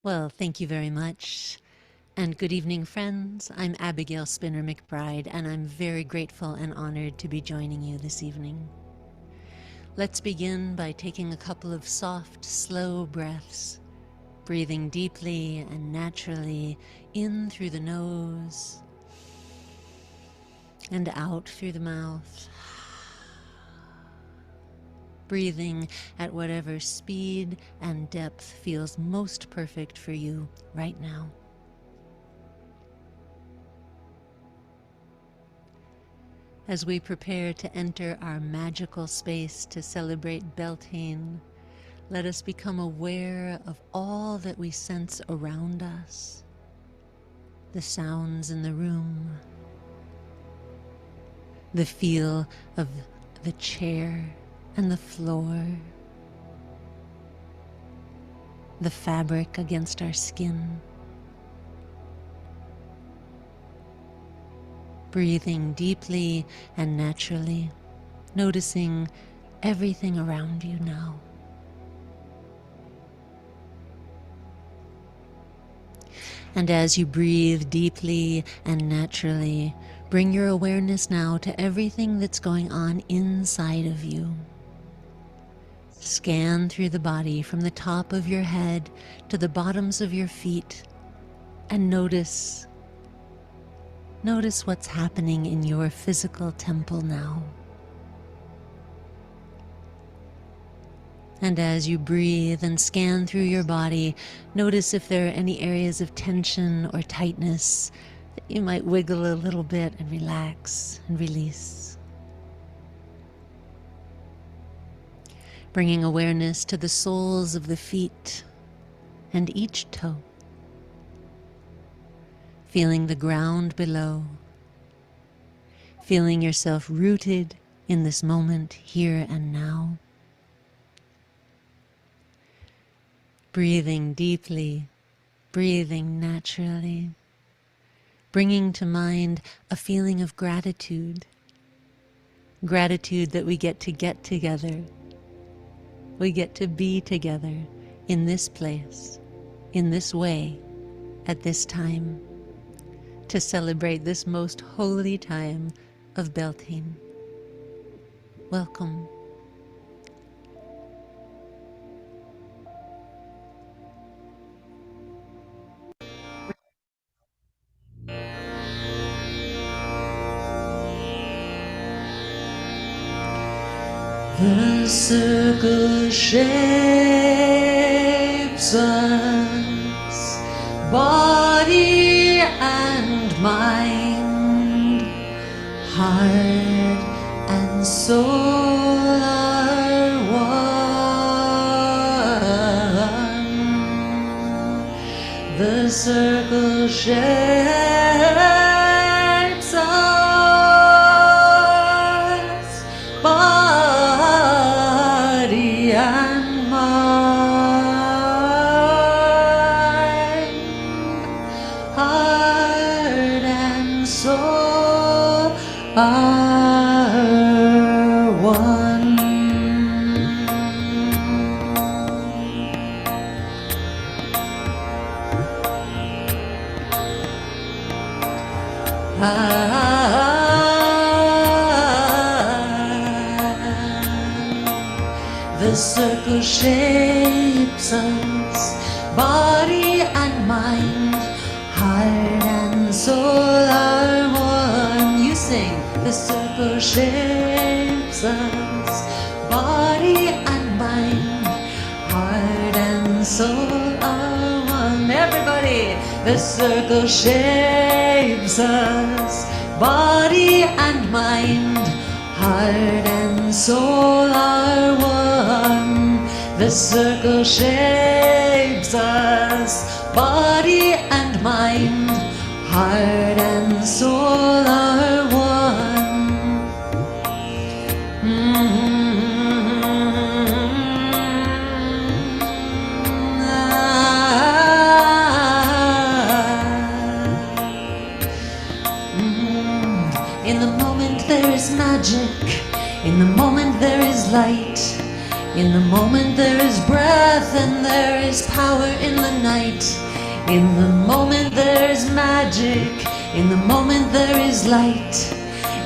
Well, thank you very much. And good evening, friends. I'm Abigail Spinner McBride, and I'm very grateful and honored to be joining you this evening. Let's begin by taking a couple of soft, slow breaths, breathing deeply and naturally in through the nose and out through the mouth. Breathing at whatever speed and depth feels most perfect for you right now. As we prepare to enter our magical space to celebrate Beltane, let us become aware of all that we sense around us, the sounds in the room, the feel of the chair and the floor, the fabric against our skin. Breathing deeply and naturally, noticing everything around you now. And as you breathe deeply and naturally, bring your awareness now to everything that's going on inside of you. Scan through the body from the top of your head to the bottoms of your feet and notice what's happening in your physical temple now. And as you breathe and scan through your body, notice if there are any areas of tension or tightness that you might wiggle a little bit and relax and release. Bringing awareness to the soles of the feet and each toe. Feeling the ground below. Feeling yourself rooted in this moment, here and now. Breathing deeply, breathing naturally. Bringing to mind a feeling of gratitude. Gratitude that we get together. We get to be together in this place, in this way, at this time, to celebrate this most holy time of Beltane. Welcome. The circle shapes us, body and mind, heart and soul are one. The circle shapes us, body and mind, heart and soul are one. The circle shapes us, body and mind, heart and soul are one. You sing. The circle shapes us, body and mind, heart and soul are one. Everybody. The circle shapes us, body and mind, heart and soul are one. The circle shapes us, body and mind, heart and soul are one. In the moment there is magic, in the moment there is light, In the moment there is breath and there is power in the night. In the moment there is magic. In the moment there is light.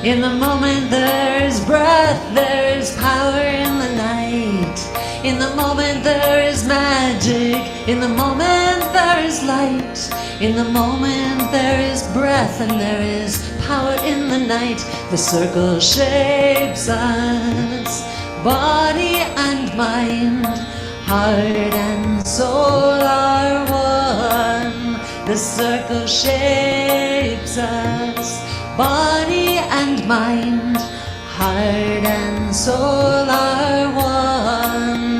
In the moment there is breath, there is power in the night. In the moment there is magic. In the moment there is light. In the moment there is breath and there is power in the night. The circle shapes us, body and mind, heart and soul are one. The circle shapes us, body and mind, heart and soul are one.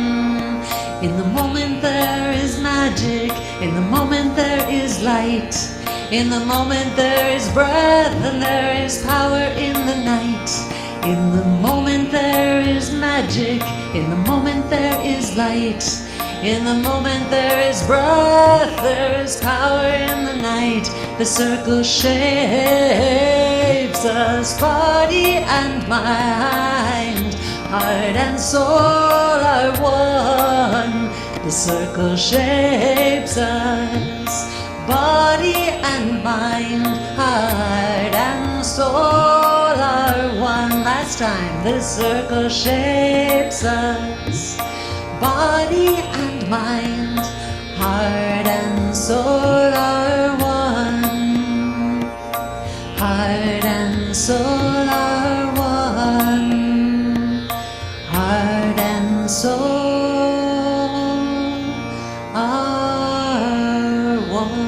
In the moment there is magic, in the moment there is light. In the moment there is breath and there is power in the night. In the moment there is magic, in the moment there is light. In the moment there is breath, there is power in the night. The circle shapes us, body and mind, heart and soul are one. The circle shapes us, body and mind, heart and soul are one. Last time. The circle shapes us, body and mind, heart and soul are one. Heart and soul are one. Heart and soul are one.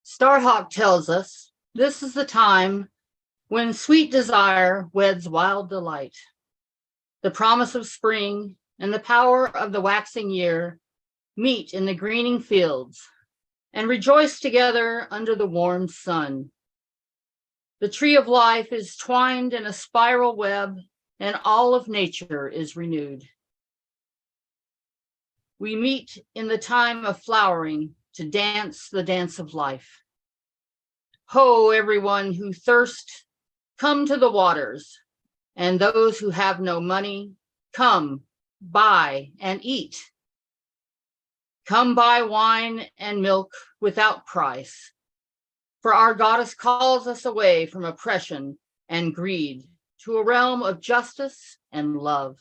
Starhawk tells us this is the time when sweet desire weds wild delight. The promise of spring and the power of the waxing year meet in the greening fields and rejoice together under the warm sun. The tree of life is twined in a spiral web, and all of nature is renewed. We meet in the time of flowering to dance the dance of life. Ho, everyone who thirst, come to the waters, and those who have no money, come, buy, and eat. Come buy wine and milk without price, for our goddess calls us away from oppression and greed to a realm of justice and love.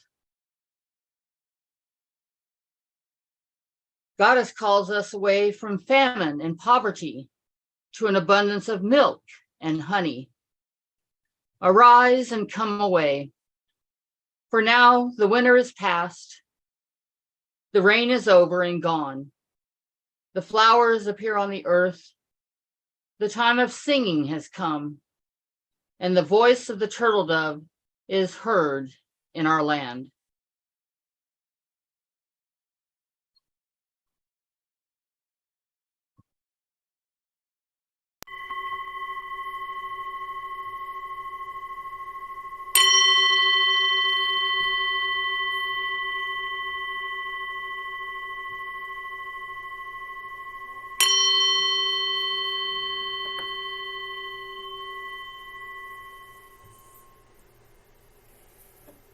Goddess calls us away from famine and poverty to an abundance of milk and honey. Arise and come away, for now the winter is past, the rain is over and gone, the flowers appear on the earth, the time of singing has come, and the voice of the turtle dove is heard in our land.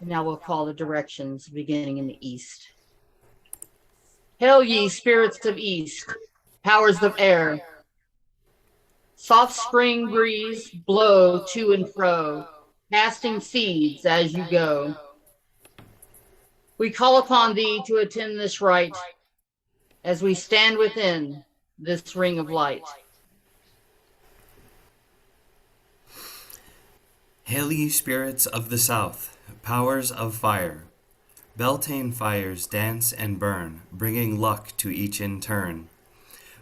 Now we'll call the directions beginning in the east. Hail ye spirits of east, powers of air. Soft spring breeze blow to and fro, casting seeds as you go. We call upon thee to attend this rite as we stand within this ring of light. Hail ye spirits of the south, powers of fire. Beltane fires dance and burn, bringing luck to each in turn.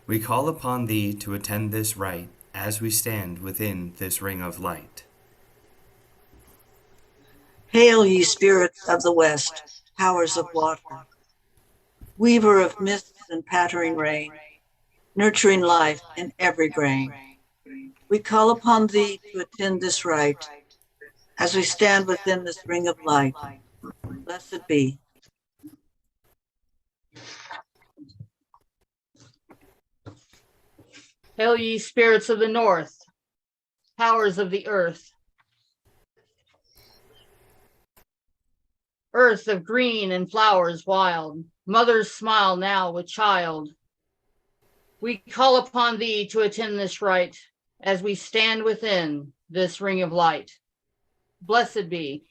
We call upon thee to attend this rite as we stand within this ring of light. Hail ye spirits of the west, powers of water. Weaver of mists and pattering rain, nurturing life in every grain. We call upon thee to attend this rite as we stand within this ring of light. Blessed be. Hail ye spirits of the north, powers of the earth. Earth of green and flowers wild, mothers smile now with child. We call upon thee to attend this rite as we stand within this ring of light. Blessed be.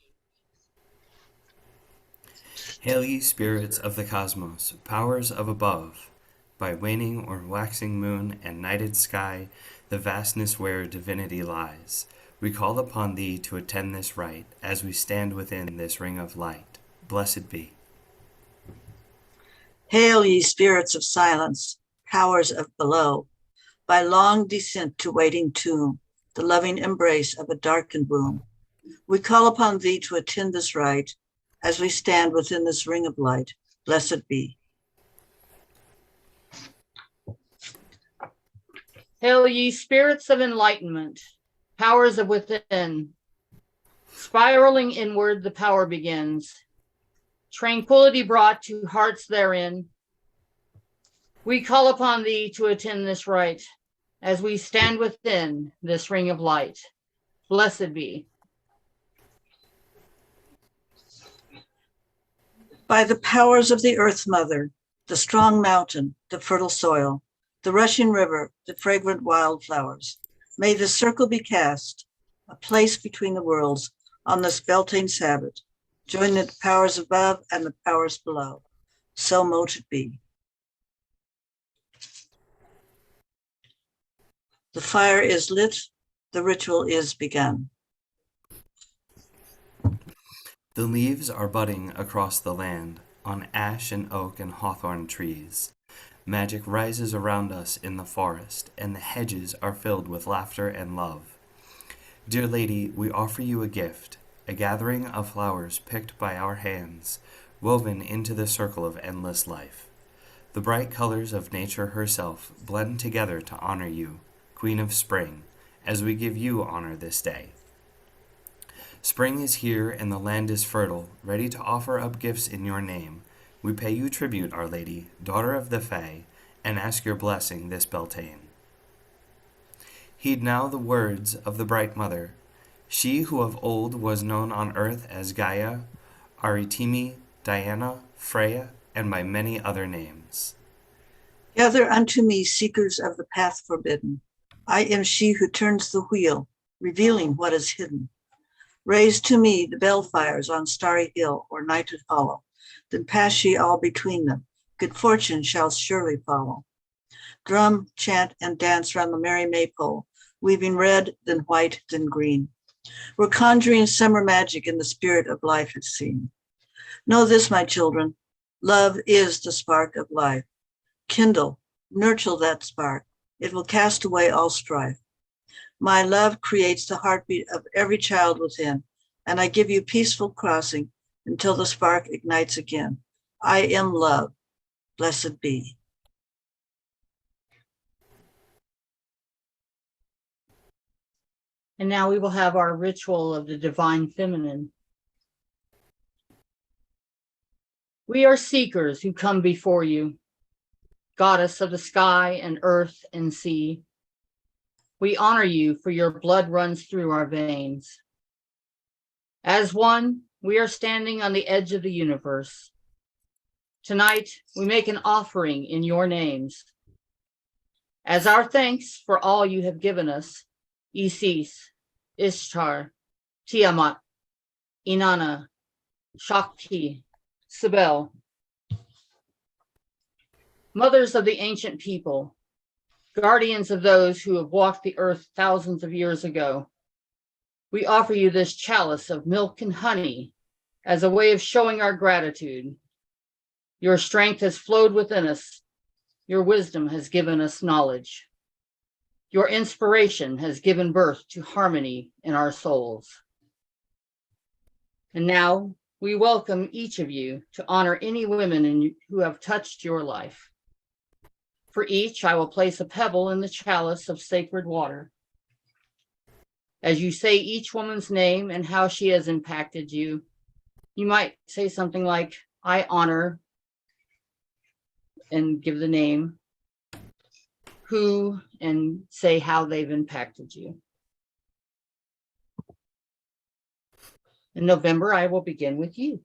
Hail ye spirits of the cosmos, powers of above, by waning or waxing moon and nighted sky, the vastness where divinity lies. We call upon thee to attend this rite as we stand within this ring of light. Blessed be. Hail, ye spirits of silence, powers of below, by long descent to waiting tomb, the loving embrace of a darkened womb. We call upon thee to attend this rite as we stand within this ring of light. Blessed be. Hail ye spirits of enlightenment, powers of within. Spiraling inward, the power begins. Tranquility brought to hearts therein. We call upon thee to attend this rite as we stand within this ring of light. Blessed be. By the powers of the earth mother, the strong mountain, the fertile soil, the rushing river, the fragrant wildflowers, may the circle be cast, a place between the worlds, on this Beltane Sabbath, join the powers above and the powers below. So mote it be. The fire is lit, the ritual is begun. The leaves are budding across the land, on ash and oak and hawthorn trees. Magic rises around us in the forest, and the hedges are filled with laughter and love. Dear Lady, we offer you a gift, a gathering of flowers picked by our hands, woven into the circle of endless life. The bright colors of nature herself blend together to honor you, Queen of Spring, as we give you honor this day. Spring is here and the land is fertile, ready to offer up gifts in your name. We pay you tribute, Our Lady, daughter of the Fae, and ask your blessing this Beltane. Heed now the words of the Bright Mother, she who of old was known on earth as Gaia, Aritimi, Diana, Freya, and by many other names. Gather unto me, seekers of the path forbidden. I am she who turns the wheel, revealing what is hidden. Raise to me the bellfires on starry hill or nighted hollow, then pass ye all between them. Good fortune shall surely follow. Drum, chant, and dance round the merry maypole, weaving red, then white, then green. We're conjuring summer magic in the spirit of life, it seems. Know this, my children, love is the spark of life. Kindle, nurture that spark. It will cast away all strife. My love creates the heartbeat of every child within, and I give you peaceful crossing until the spark ignites again. I am love. Blessed be. And now we will have our ritual of the divine feminine. We are seekers who come before you, goddess of the sky and earth and sea. We honor you for your blood runs through our veins. As one, we are standing on the edge of the universe. Tonight, we make an offering in your names. As our thanks for all you have given us, Isis, Ishtar, Tiamat, Inanna, Shakti, Cybele, mothers of the ancient people, guardians of those who have walked the earth thousands of years ago, we offer you this chalice of milk and honey as a way of showing our gratitude. Your strength has flowed within us. Your wisdom has given us knowledge. Your inspiration has given birth to harmony in our souls. And now we welcome each of you to honor any women who have touched your life. For each, I will place a pebble in the chalice of sacred water. As you say each woman's name and how she has impacted you, you might say something like, I honor, and give the name, who and say how they've impacted you. In November, I will begin with you.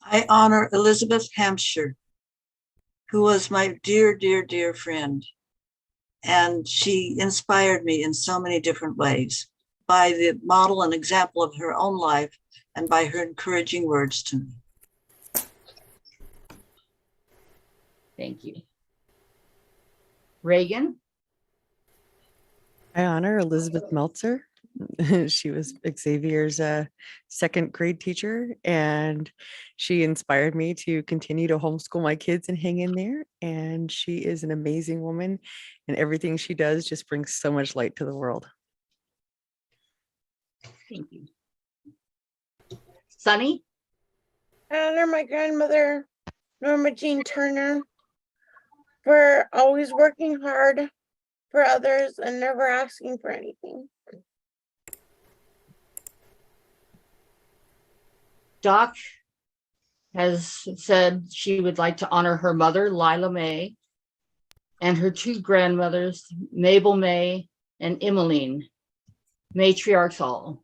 I honor Elizabeth Hampshire, who was my dear, dear, dear friend. And she inspired me in so many different ways by the model and example of her own life and by her encouraging words to me. Thank you. Reagan? I honor Elizabeth Meltzer. She was Xavier's second grade teacher, and she inspired me to continue to homeschool my kids and hang in there. And she is an amazing woman, and everything she does just brings so much light to the world. Thank you. Sunny? I honor my grandmother, Norma Jean Turner, for always working hard for others and never asking for anything. Doc has said she would like to honor her mother, Lila May, and her two grandmothers, Mabel May and Emmeline, matriarchs all.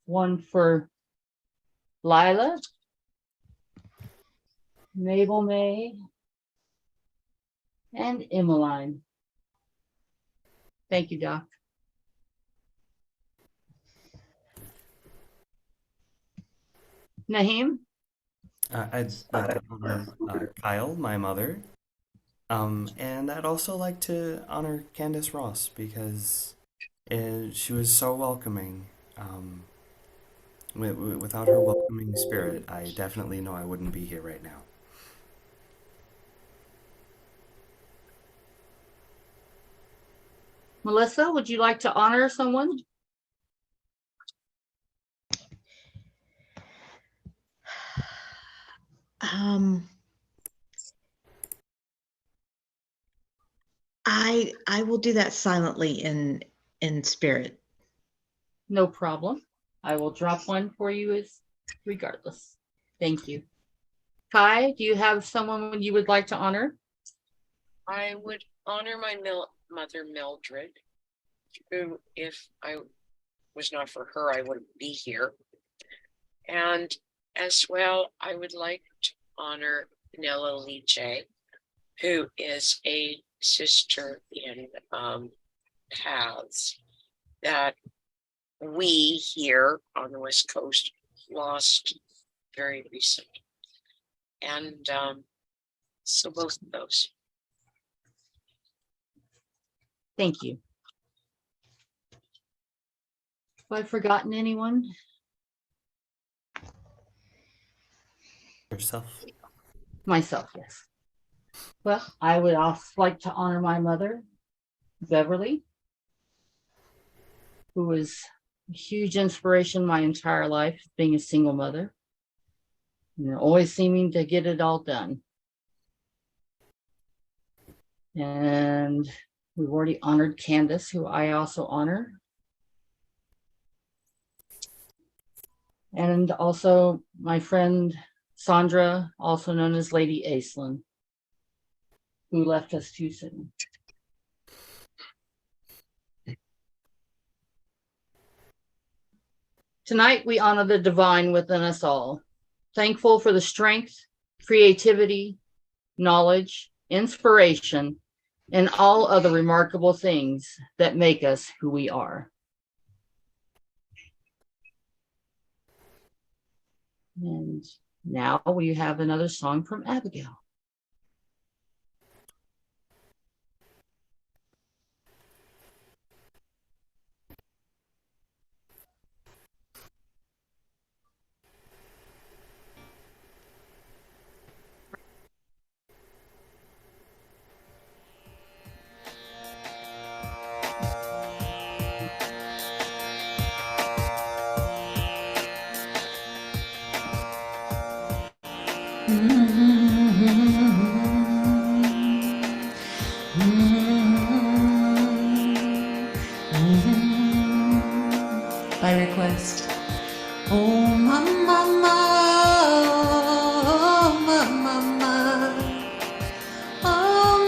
One for Lila, Mabel May, and Emmeline. Thank you, Doc. Naheem? I'd like to honor Kyle, my mother. And I'd also like to honor Candace Ross because she was so welcoming. Without her welcoming spirit, I definitely know I wouldn't be here right now. Melissa, would you like to honor someone? I will do that silently in spirit. No problem. I will drop one for you as regardless. Thank you. Kai, do you have someone you would like to honor? I would honor my mother, Mildred, who, if I was not for her, I wouldn't be here. And as well, I would like to honor Nella Lee J, who is a sister in paths that we here on the West Coast lost very recently. And so both of those. Thank you. Have I forgotten anyone? Yourself? Myself, yes. Well, I would also like to honor my mother, Beverly, who was a huge inspiration my entire life, being a single mother. And always seeming to get it all done. And we've already honored Candace, who I also honor. And also my friend Sandra, also known as Lady Aislinn, who left us too soon. Tonight, we honor the divine within us all, thankful for the strength, creativity, knowledge, inspiration, and all other remarkable things that make us who we are. And now we have another song from Abigail. By request. Oh, mama, oh, mama, oh,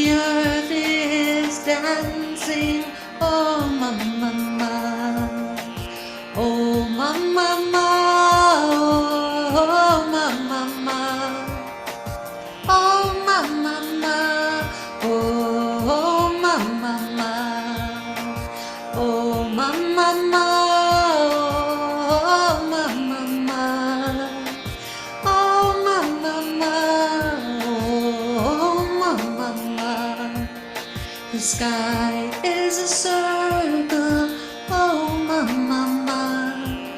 The earth is dancing, oh mama, oh mama, oh mama, oh mama, oh mama, oh mama, oh mama, oh mama, oh mama. The sky is a circle, oh mama.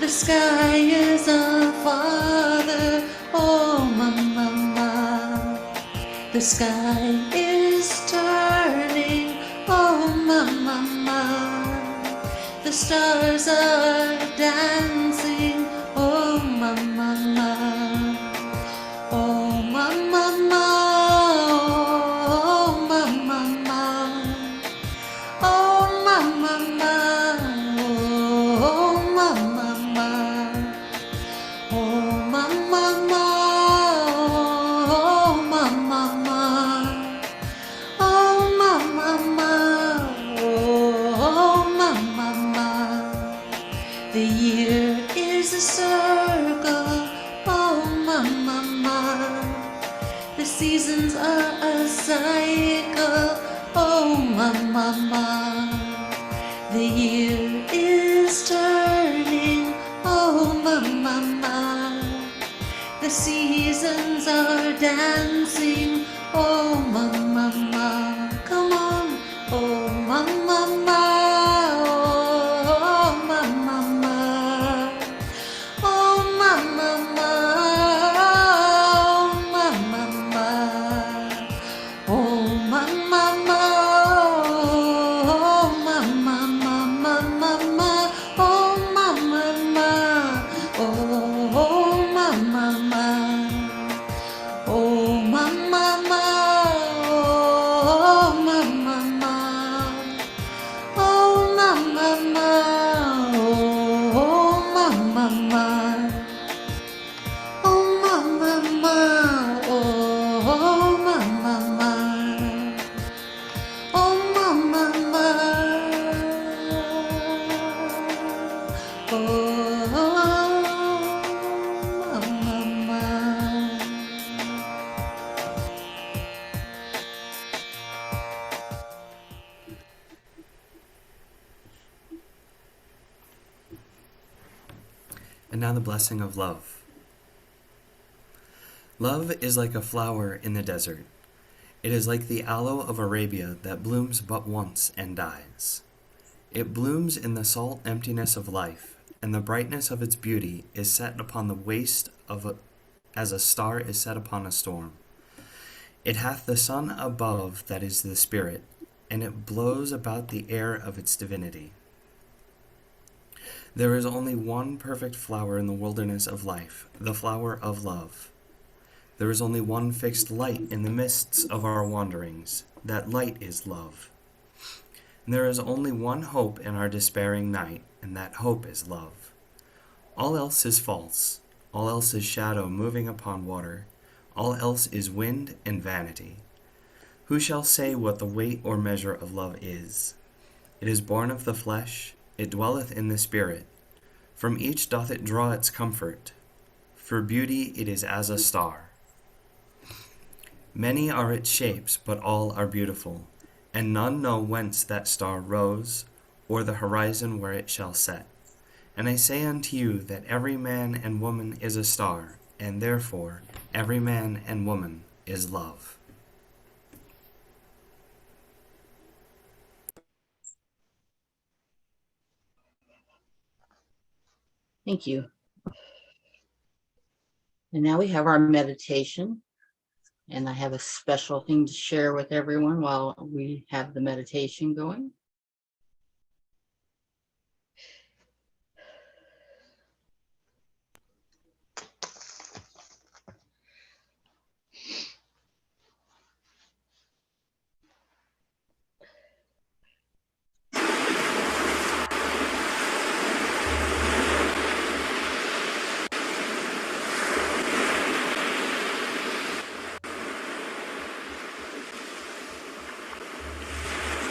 The sky is a father, oh mama. The sky is turning, oh mama. The stars are dancing, oh mama. Oh mama, oh mama, oh mama, oh mama, oh mama, oh mama, oh mama, oh mama. The year is a circle, oh mama. The seasons are a cycle, oh mama. The year is turning, oh mama. The seasons are dancing, oh mama. Come on, oh mama, oh mama, oh mama, oh mama, oh mama, oh mama, oh mama. Oh mama, oh mama, oh mama, oh mama, oh mama, oh mama, oh mama, oh mama. And now the blessing of love. Love is like a flower in the desert. It is like the aloe of Arabia that blooms but once and dies. It blooms in the salt emptiness of life, and the brightness of its beauty is set upon the waste as a star is set upon a storm. It hath the sun above that is the spirit, and it blows about the air of its divinity. There is only one perfect flower in the wilderness of life, the flower of love. There is only one fixed light in the mists of our wanderings. That light is love. And there is only one hope in our despairing night, and that hope is love. All else is false. All else is shadow moving upon water. All else is wind and vanity. Who shall say what the weight or measure of love is? It is born of the flesh. It dwelleth in the spirit. From each doth it draw its comfort. For beauty it is as a star. Many are its shapes, but all are beautiful, and none know whence that star rose, or the horizon where it shall set. And I say unto you that every man and woman is a star, and therefore every man and woman is love. Thank you. And now we have our meditation. And I have a special thing to share with everyone while we have the meditation going.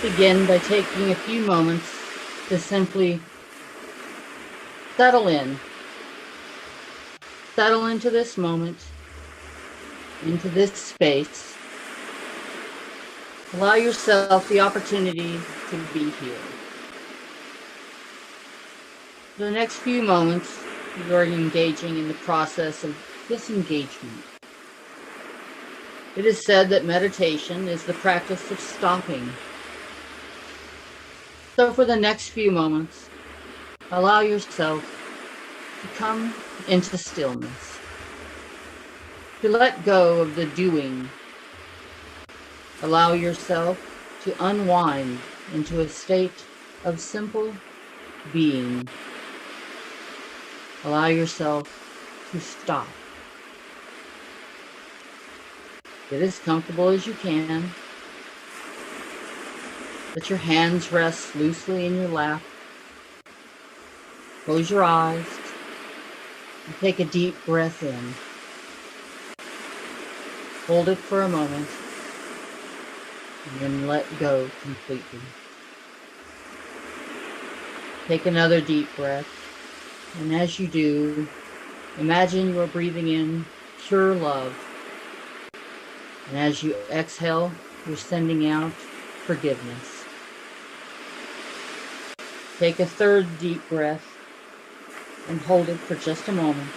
Begin by taking a few moments to simply settle in. Settle into this moment, into this space. Allow yourself the opportunity to be here. For the next few moments, you are engaging in the process of disengagement. It is said that meditation is the practice of stopping. So for the next few moments, allow yourself to come into stillness, to let go of the doing. Allow yourself to unwind into a state of simple being. Allow yourself to stop. Get as comfortable as you can. Let your hands rest loosely in your lap. Close your eyes and take a deep breath in. Hold it for a moment and then let go completely. Take another deep breath, and as you do, imagine you are breathing in pure love. And as you exhale, you're sending out forgiveness. Take a third deep breath and hold it for just a moment.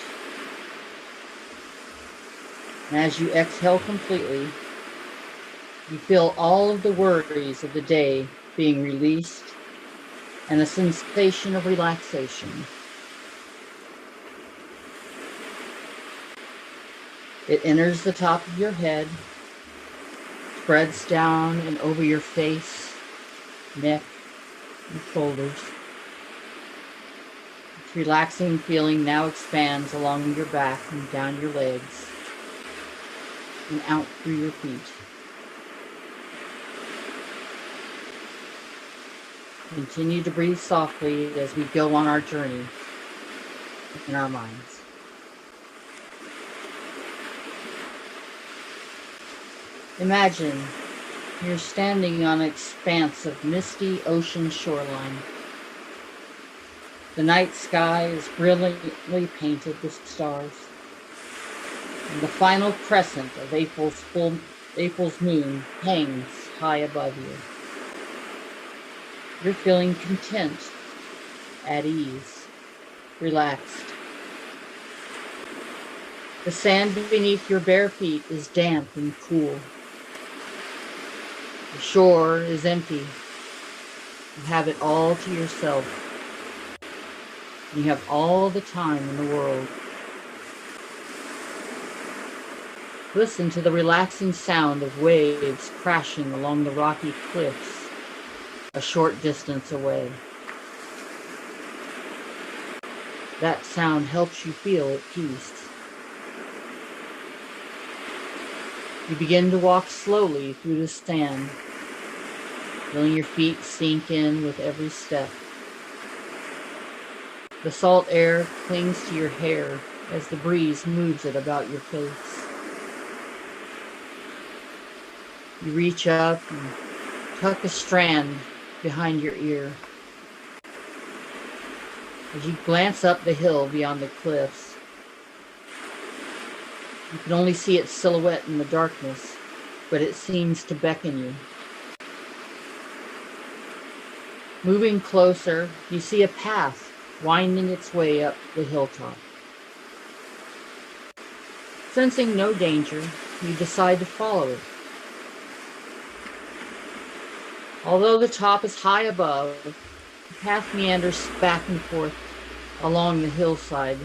And as you exhale completely, you feel all of the worries of the day being released and a sensation of relaxation. It enters the top of your head, spreads down and over your face, neck, and shoulders. This relaxing feeling now expands along your back and down your legs and out through your feet. Continue to breathe softly as we go on our journey in our minds. Imagine you're standing on an expanse of misty ocean shoreline. The night sky is brilliantly painted with stars, and the final crescent of April's moon hangs high above you. You're feeling content, at ease, relaxed. The sand beneath your bare feet is damp and cool. The shore is empty. You have it all to yourself. You have all the time in the world. Listen to the relaxing sound of waves crashing along the rocky cliffs a short distance away. That sound helps you feel at peace. You begin to walk slowly through the sand, feeling your feet sink in with every step. The salt air clings to your hair as the breeze moves it about your face. You reach up and tuck a strand behind your ear. As you glance up the hill beyond the cliffs, you can only see its silhouette in the darkness, but it seems to beckon you. Moving closer, you see a path winding its way up the hilltop. Sensing no danger, you decide to follow it. Although the top is high above, the path meanders back and forth along the hillside.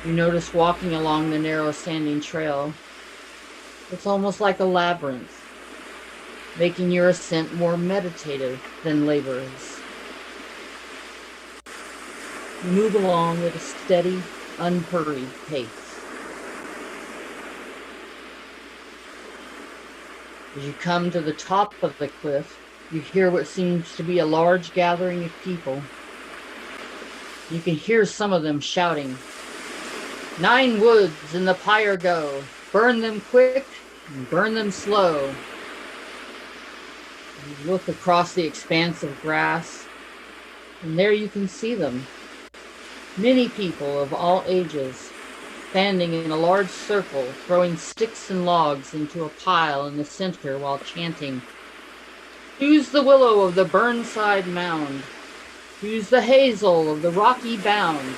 You notice walking along the narrow standing trail. It's almost like a labyrinth, making your ascent more meditative than laborious. You move along with a steady, unhurried pace. As you come to the top of the cliff, you hear what seems to be a large gathering of people. You can hear some of them shouting, "9 woods in the pyre go, burn them quick and burn them slow." You look across the expanse of grass, and there you can see them. Many people of all ages, standing in a large circle, throwing sticks and logs into a pile in the center while chanting, "Choose the willow of the burnside mound. Choose the hazel of the rocky bound.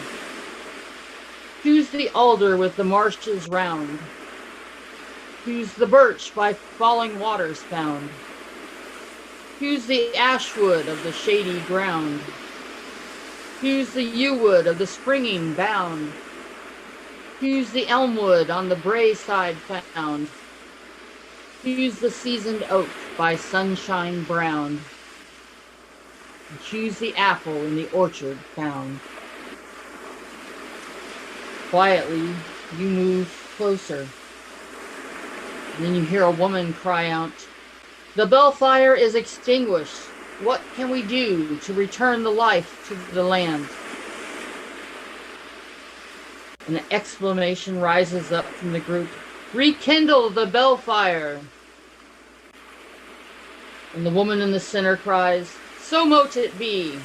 Choose the alder with the marshes round. Choose the birch by falling waters found. Choose the ashwood of the shady ground. Choose the yew wood of the springing bound. Choose the elmwood on the brae side found. Choose the seasoned oak by sunshine brown. And choose the apple in the orchard found." Quietly, you move closer. And then you hear a woman cry out, "The bellfire is extinguished. What can we do to return the life to the land?" An exclamation rises up from the group, "Rekindle the bellfire!" And the woman in the center cries, "So mote it be."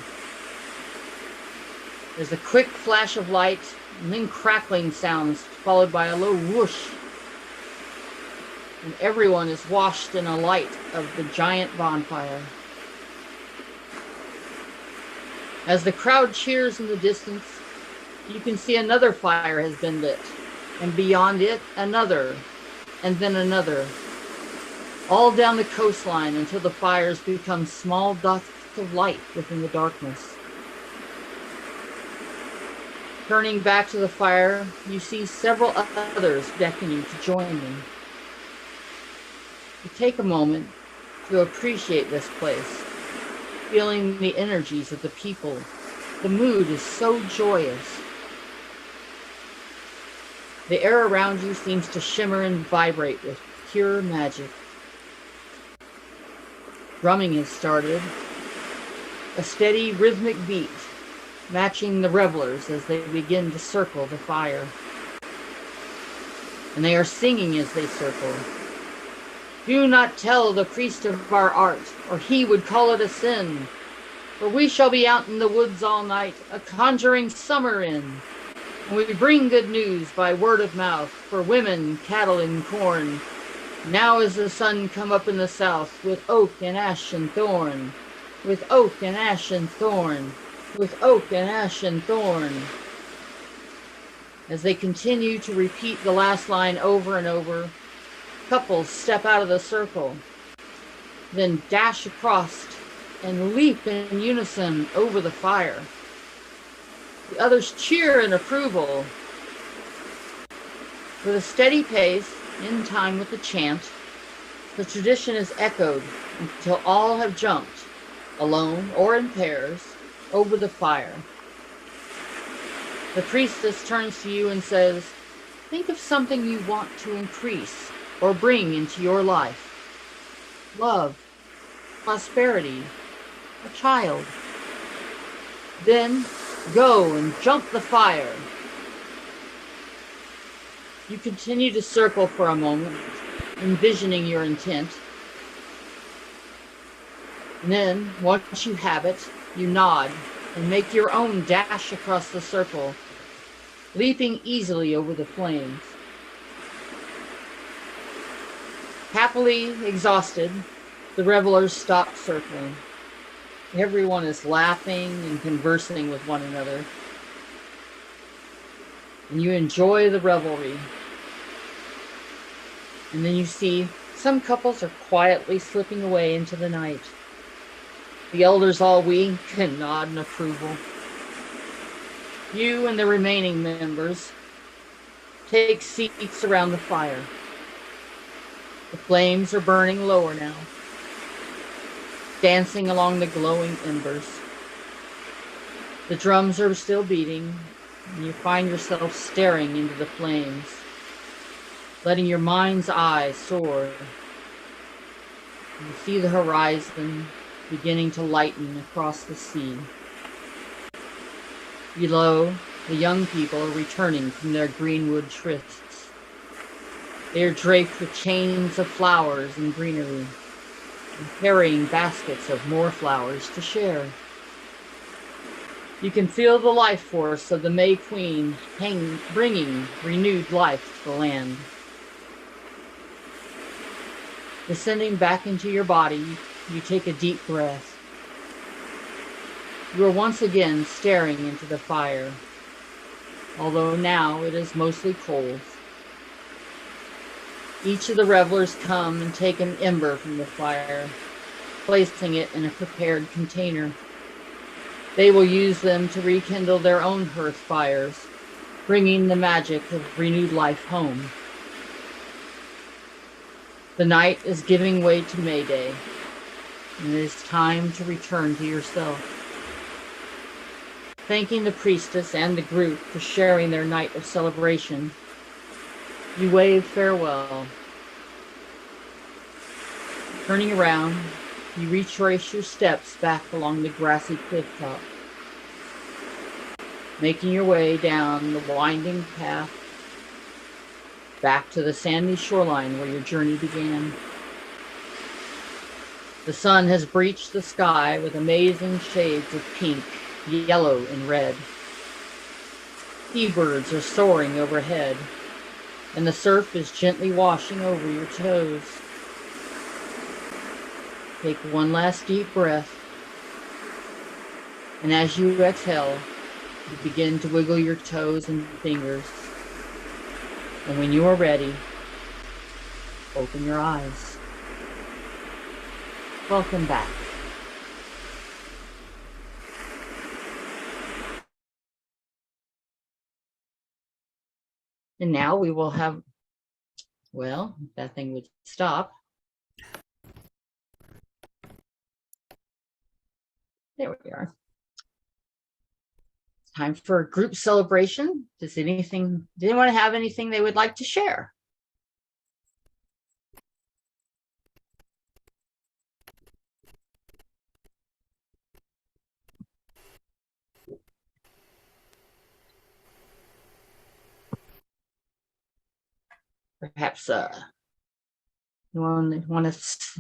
There's a quick flash of light, and then crackling sounds, followed by a low whoosh. And everyone is washed in a light of the giant bonfire. As the crowd cheers in the distance, you can see another fire has been lit, and beyond it, another, and then another, all down the coastline until the fires become small dots of light within the darkness. Turning back to the fire, you see several others beckoning to join them. You take a moment to appreciate this place, feeling the energies of the people. The mood is so joyous. The air around you seems to shimmer and vibrate with pure magic. Drumming has started, a steady rhythmic beat, matching the revelers as they begin to circle the fire. And they are singing as they circle. "Do not tell the priest of our art, or he would call it a sin. For we shall be out in the woods all night, a conjuring summer in. And we bring good news by word of mouth, for women, cattle, and corn. Now is the sun come up in the south, with oak and ash and thorn. With oak and ash and thorn. With oak and ash and thorn." As they continue to repeat the last line over and over, couples step out of the circle, then dash across and leap in unison over the fire. The others cheer in approval. With a steady pace, in time with the chant, the tradition is echoed until all have jumped, alone or in pairs, over the fire. The priestess turns to you and says, "Think of something you want to increase or bring into your life. Love, prosperity, a child. Then go and jump the fire." You continue to circle for a moment, envisioning your intent. And then, once you have it, you nod and make your own dash across the circle, leaping easily over the flames. Happily exhausted, the revelers stop circling. Everyone is laughing and conversing with one another. And you enjoy the revelry. And then you see some couples are quietly slipping away into the night. The elders all wink and nod in approval. You and the remaining members take seats around the fire. The flames are burning lower now, dancing along the glowing embers. The drums are still beating, and you find yourself staring into the flames, letting your mind's eye soar. You see the horizon beginning to lighten across the sea. Below, the young people are returning from their greenwood trysts. They are draped with chains of flowers and greenery. and carrying baskets of more flowers to share. You can feel the life force of the May Queen bringing renewed life to the land. Descending back into your body, you take a deep breath. You are once again staring into the fire, although now it is mostly cold. Each of the revelers come and take an ember from the fire, placing it in a prepared container. They will use them to rekindle their own hearth fires, bringing the magic of renewed life home. The night is giving way to May Day, and it is time to return to yourself. Thanking the priestess and the group for sharing their night of celebration, you wave farewell. Turning around, you retrace your steps back along the grassy cliff top, making your way down the winding path back to the sandy shoreline where your journey began. The sun has breached the sky with amazing shades of pink, yellow, and red. Seabirds are soaring overhead, and the surf is gently washing over your toes. Take one last deep breath, and as you exhale, you begin to wiggle your toes and fingers. And when you are ready, open your eyes. Welcome back. And now we will have, well, if that thing would stop. There we are. It's time for a group celebration. Does anyone have anything they would like to share? Perhaps you want to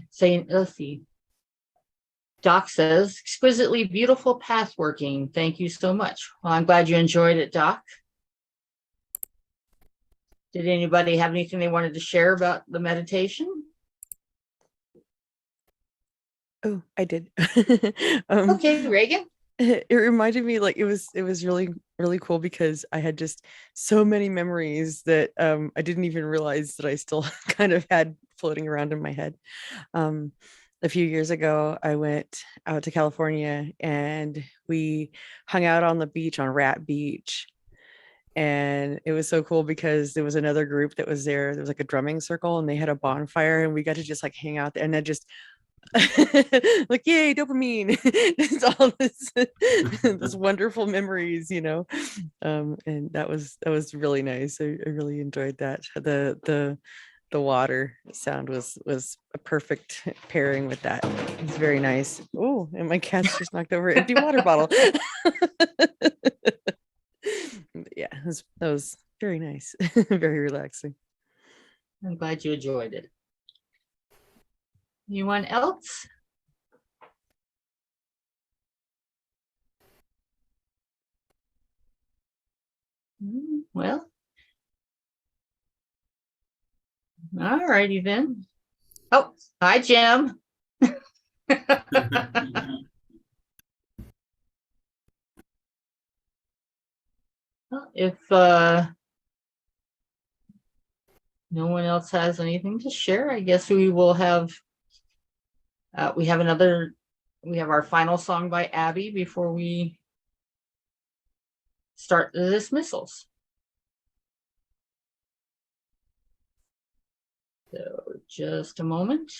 say, let's see. Doc says, exquisitely beautiful path working. Thank you so much. Well, I'm glad you enjoyed it, Doc. Did anybody have anything they wanted to share about the meditation? Oh, I did. Okay, Reagan. It reminded me, like, it was really, really cool because I had just so many memories that I didn't even realize that I still kind of had floating around in my head. A few years ago, I went out to California and we hung out on the beach on Rat Beach. And it was so cool because there was another group that was there. There was like a drumming circle and they had a bonfire and we got to just like hang out there. And then just like, yay, dopamine. It's all this wonderful memories, you know. And that was really nice. I really enjoyed that. The water sound was a perfect pairing with that. It's very nice. Oh, and my cat's just knocked over an empty water bottle. Yeah, that was very nice. Very relaxing. I'm glad you enjoyed it. Anyone else? Well, all righty then. Oh, hi, Jim. If no one else has anything to share, I guess we will have we have our final song by Abby before we start the dismissals. So just a moment.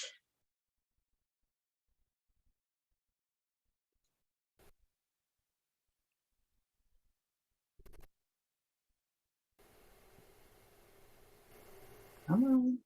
Come on.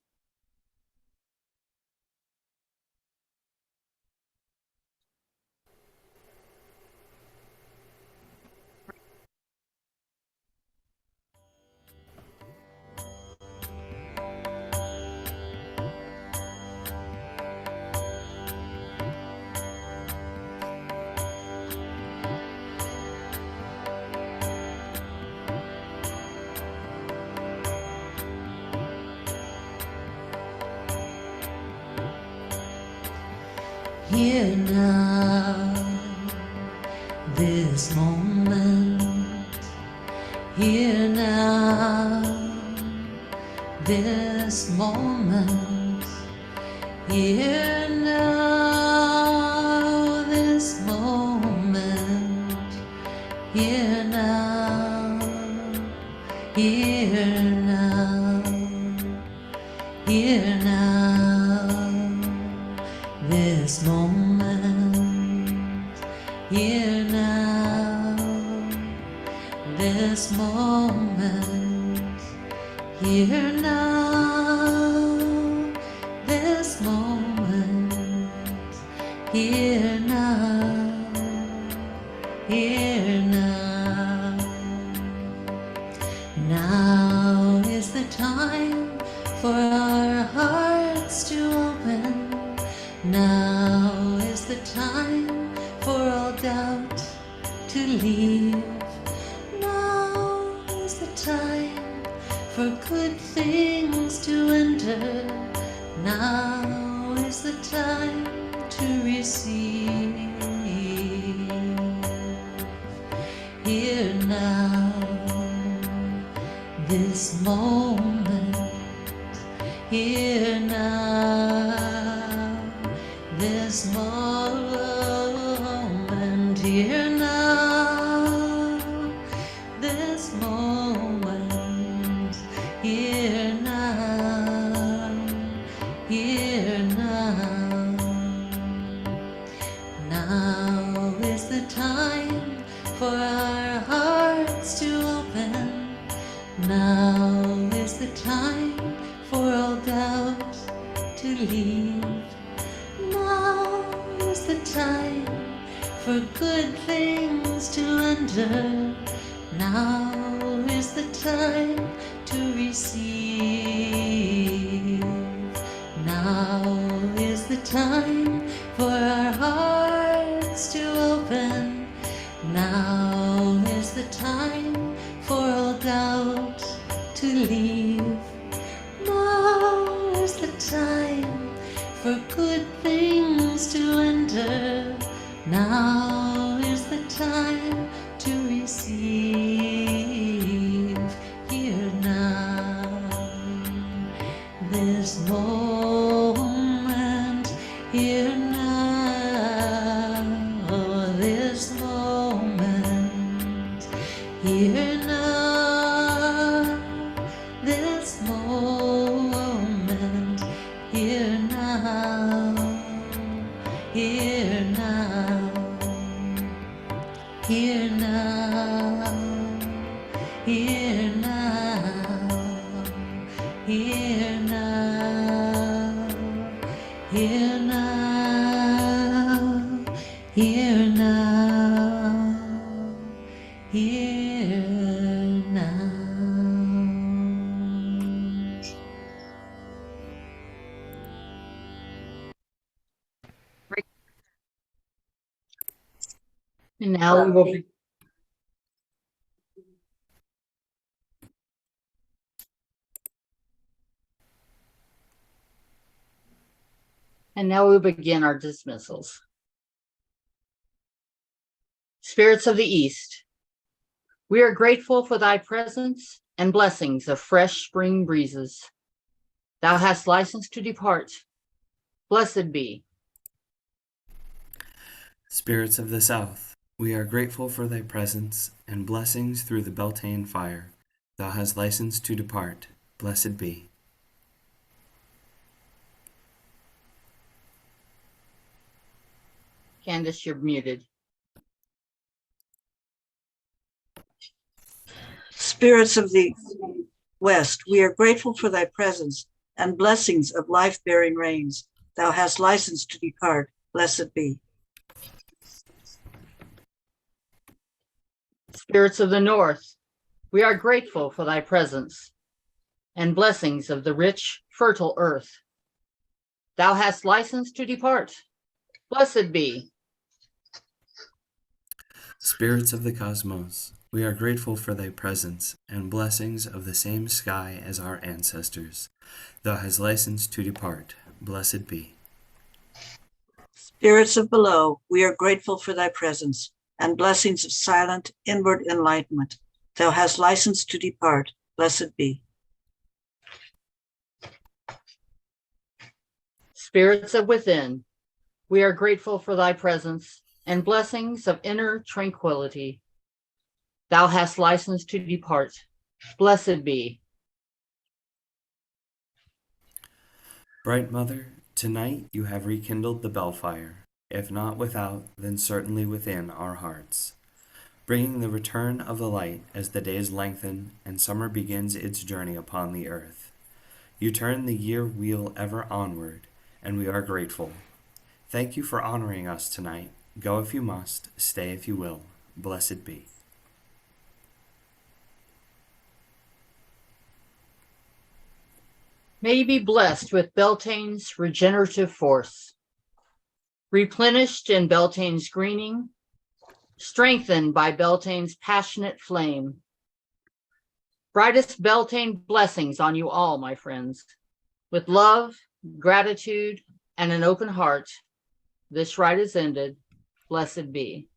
here now, this moment, here now, this moment, here now, this moment, here now, here now, here now, this moment, here now, this moment, here now, this moment, here now, here now. Now is the time for our hearts to open. Now is the time for all doubt to leave. Now is the time for good things to enter. Now is the time to receive. Here now, this moment, here now, this moment, here now, this moment, here now, here now. Now is the time for our hearts to open. Now is the time for all doubt to leave. Now is the time for good things to enter. Now is the time to receive. Now is the time for our hearts to open. Now is the time for all doubt to leave. Now is the time for good things to enter. Now is the time to receive. Here now, this moment, here now, this moment, here now, this moment, here now, here now, here now, here now, here now, here now, here now, here now. And now we will be begin our dismissals. Spirits of the East, we are grateful for thy presence and blessings of fresh spring breezes. Thou hast license to depart. Blessed be. Spirits of the South, we are grateful for thy presence and blessings through the Beltane fire. Thou hast license to depart. Blessed be. Candace, you're muted. Spirits of the West, we are grateful for thy presence and blessings of life-bearing rains. Thou hast license to depart. Blessed be. Spirits of the North, we are grateful for thy presence and blessings of the rich, fertile earth. Thou hast license to depart. Blessed be. Spirits of the cosmos, we are grateful for thy presence and blessings of the same sky as our ancestors. Thou hast license to depart. Blessed be. Spirits of below, we are grateful for thy presence and blessings of silent inward enlightenment. Thou hast license to depart. Blessed be. Spirits of within, we are grateful for thy presence and blessings of inner tranquility. Thou hast license to depart. Blessed be. Bright Mother, tonight you have rekindled the bellfire, if not without, then certainly within our hearts, bringing the return of the light as the days lengthen and summer begins its journey upon the earth. You turn the year wheel ever onward, and we are grateful. Thank you for honoring us tonight. Go if you must, stay if you will. Blessed be. May you be blessed with Beltane's regenerative force, replenished in Beltane's greening, strengthened by Beltane's passionate flame. Brightest Beltane blessings on you all, my friends. With love, gratitude, and an open heart, this rite is ended. Blessed be.